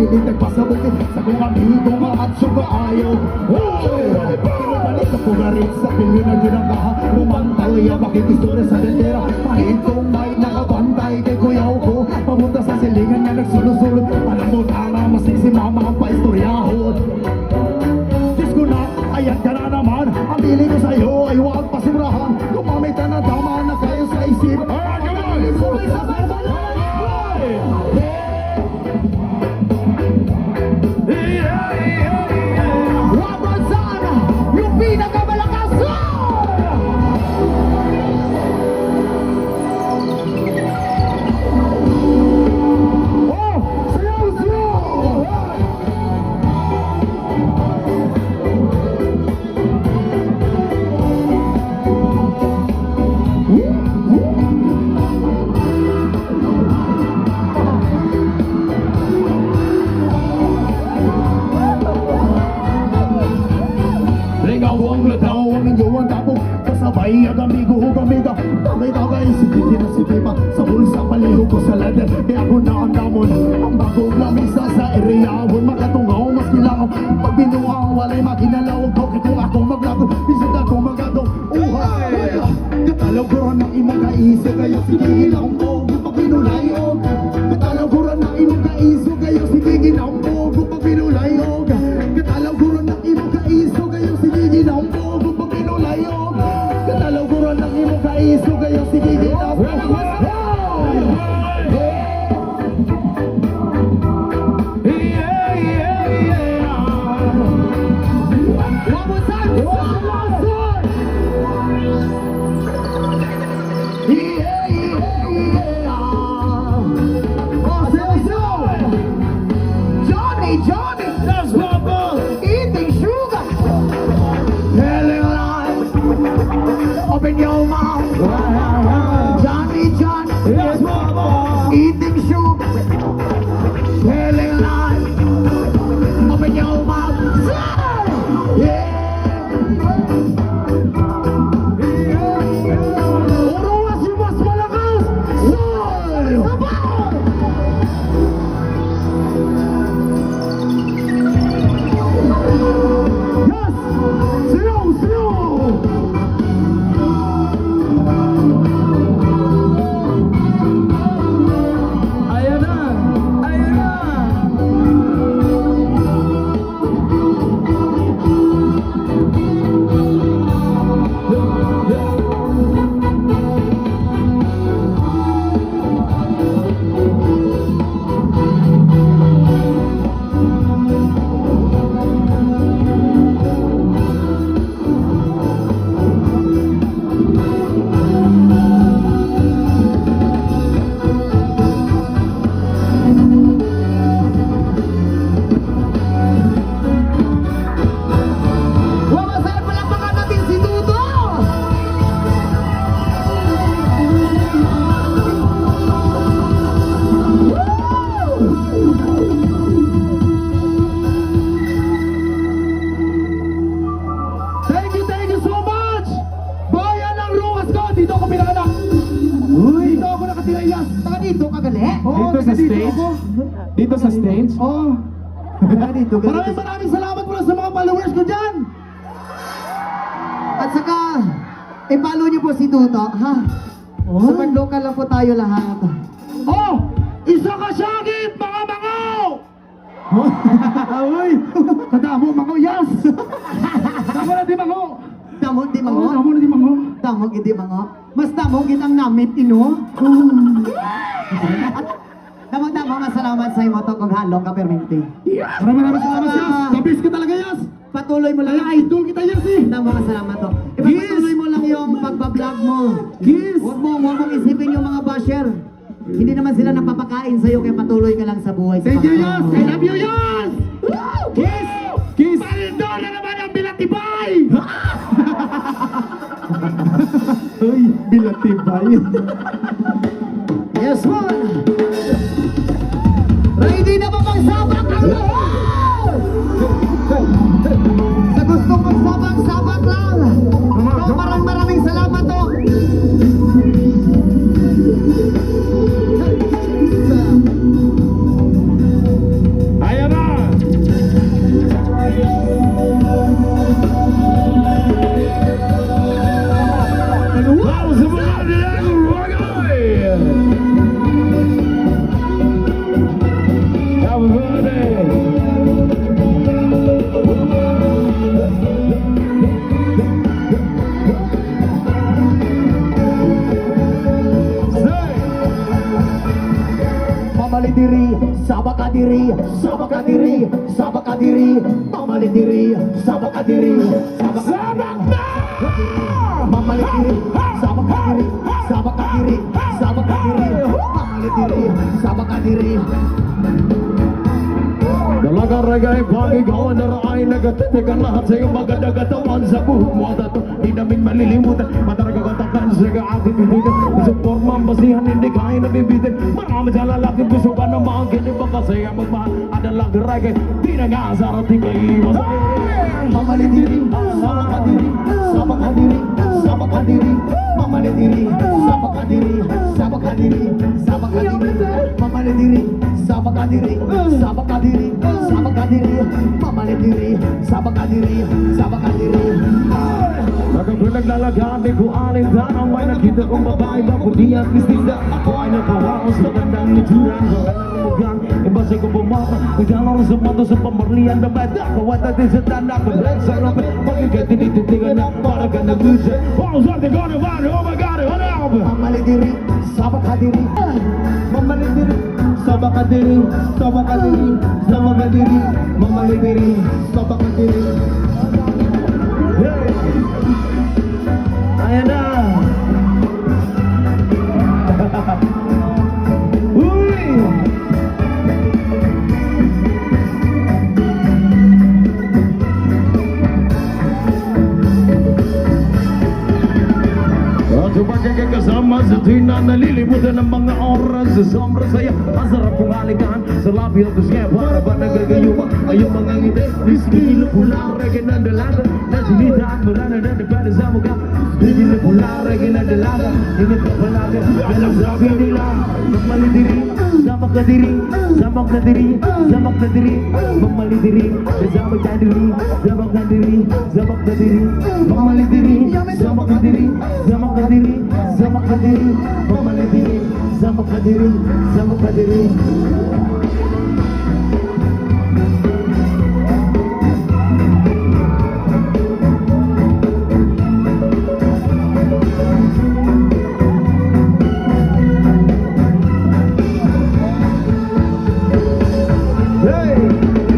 pilit nagpasabukit sa kong amigo nga at sugaayo. Pinabalik sa pugarit sa Pilipinas yun ang kaha Lumantalya makikisura sa dentera Mahintong may nakabantay kay kuyaw ko Pamunta sa silingan na nagsulod-sulod Palamot ana masing si mama ang paistoryahon. Diyos ko na, ayan ka na naman Ang pili ko sa'yo ay huwag pasimrahan Gumamit ka na tama na kayo sa isip. Alright, come on! Yung pinakamalakas! Oh! Sayaw! Sayaw! Ligawang latawang inyong tapong kasabay ang amigo o amiga Tagay-tagay si Titi na si Tipa Sa bulsa palihog ko sa leather Di ako na ang damon Ang bagong lamisa sa iriyahon Makatungaw mas kilangaw Pag binuang walay makinalawag ko Kaya kung ako maglago Bisan ako magado Uhay! Katalaw ko rin ang imong kaisip Kaya sige ginaw mo Pag binulayog Katalaw ko rin ang imong kaisip Kaya sige ginaw mo Pag binulayog Katalaw ko rin ang imong kaisip Kaya sige ginaw mo Pag binulayog Katalaw ko rin ang imong kaisip Kaya sige ginaw mo Johnny, that's my boy. Eating sugar, telling lies. Open your mouth, Johnny, that's my boy. Eating sugar, telling lies. Open your mouth, yeah. Oras yung mas malakas, soy. Dito sa stage? Oh. Maraming salamat mula sa mga followers ko dyan. At saka, i-follow niyo po si Tuto, ha? Super local lang po tayo lahat. Oh! Isa ka syagit, mga mangaw! Uy! Kadamo, mangaw, yes! Damo na di mangaw! Damog di mango? Damo na di mangaw! Damog di mango? Mas damog ang namit, ino? Damog nga salamat sa imo to kung halong ka perminti. Maraming salamat, yes! Kabis ka talaga, yes! Patuloy mo lang. Ay, idol kita, yes, eh! Damog nga salamat to. Ipagpatuloy mo lang yung pagbablog mo. Kiss! Huwag mong isipin yung mga basher. Hindi naman sila napapakain sa'yo kaya patuloy ka lang sa buhay. Thank you, yes! pagkakao. I love you, yes! Kiss! Kiss! Paldo na naman ang bilatibay! Uy, bilatibay. Yes, man! Ready na ba magsabak ang lahat? Sa gustong magsabak-sabak lang. So, maraming salamat to. Ayaw Mamali diri, sabak ka diri, sabak ka diri, sabak ka diri, mamali diri, sabak ka diri, sabak na! Mamali diri, sabak ka diri, sabak ka diri, sabak ka diri, mamali diri, sabak ka diri. Dalaga regay pagigawan na raay nagatitigan lahat sa iyong maganda katawan sa buhok mo at ito di namin malilimutan mataraga katakan sa aking bibigyan isang formang basihan hindi kaya nabibitin marami sa lalaki gusto ka na maangkin iba kasi ang magmahal at dalag regay di nag-aasar at di kayo iwasan mamali diri sama ka diri sama ka diri sama ka diri mamali diri sama ka diri sama ka diri sama ka diri mamali diri sama ka diri sama ka diri sama ka diri mamali diri sama ka diri sama ka diri Pagkako'y naglalagaan di ko alin tanong may nakita kong babae ba puti at mistisa ako ay nakawaos sa bandang ituran ko ay naramugang iba sa ko bumata naglalaro sa mundo sa pamarlian na bada kawat natin sa tanda ko break sa lopet pagkagay tinititigan na para ka nag-usa oh something gonna body oh my god what up mamali diri sama ka diri mamali diri sama ka diri sama ka diri sama ka diri mamali diri sama ka diri ayan na uy Subaga kasama sa tuwing na nalilimutan ng mga oras sa sombra saya ang sarap kong halikan sa labi at kusya para ba nagagayuma ay yung mga ngiti Iskilo pula reggae ng dalaga na sinita at marana na depende sa mukha Iskilo pula reggae ng dalaga init ka palaga alam sabi nila mamali diri sama ka diri sama ka diri sama ka diri mamali diri sama ka diri sama ka diri sama ka diri mamali diri sama ka diri sama ka diri sama ka diri mamali diri sama ka diri sama ka diri Hey!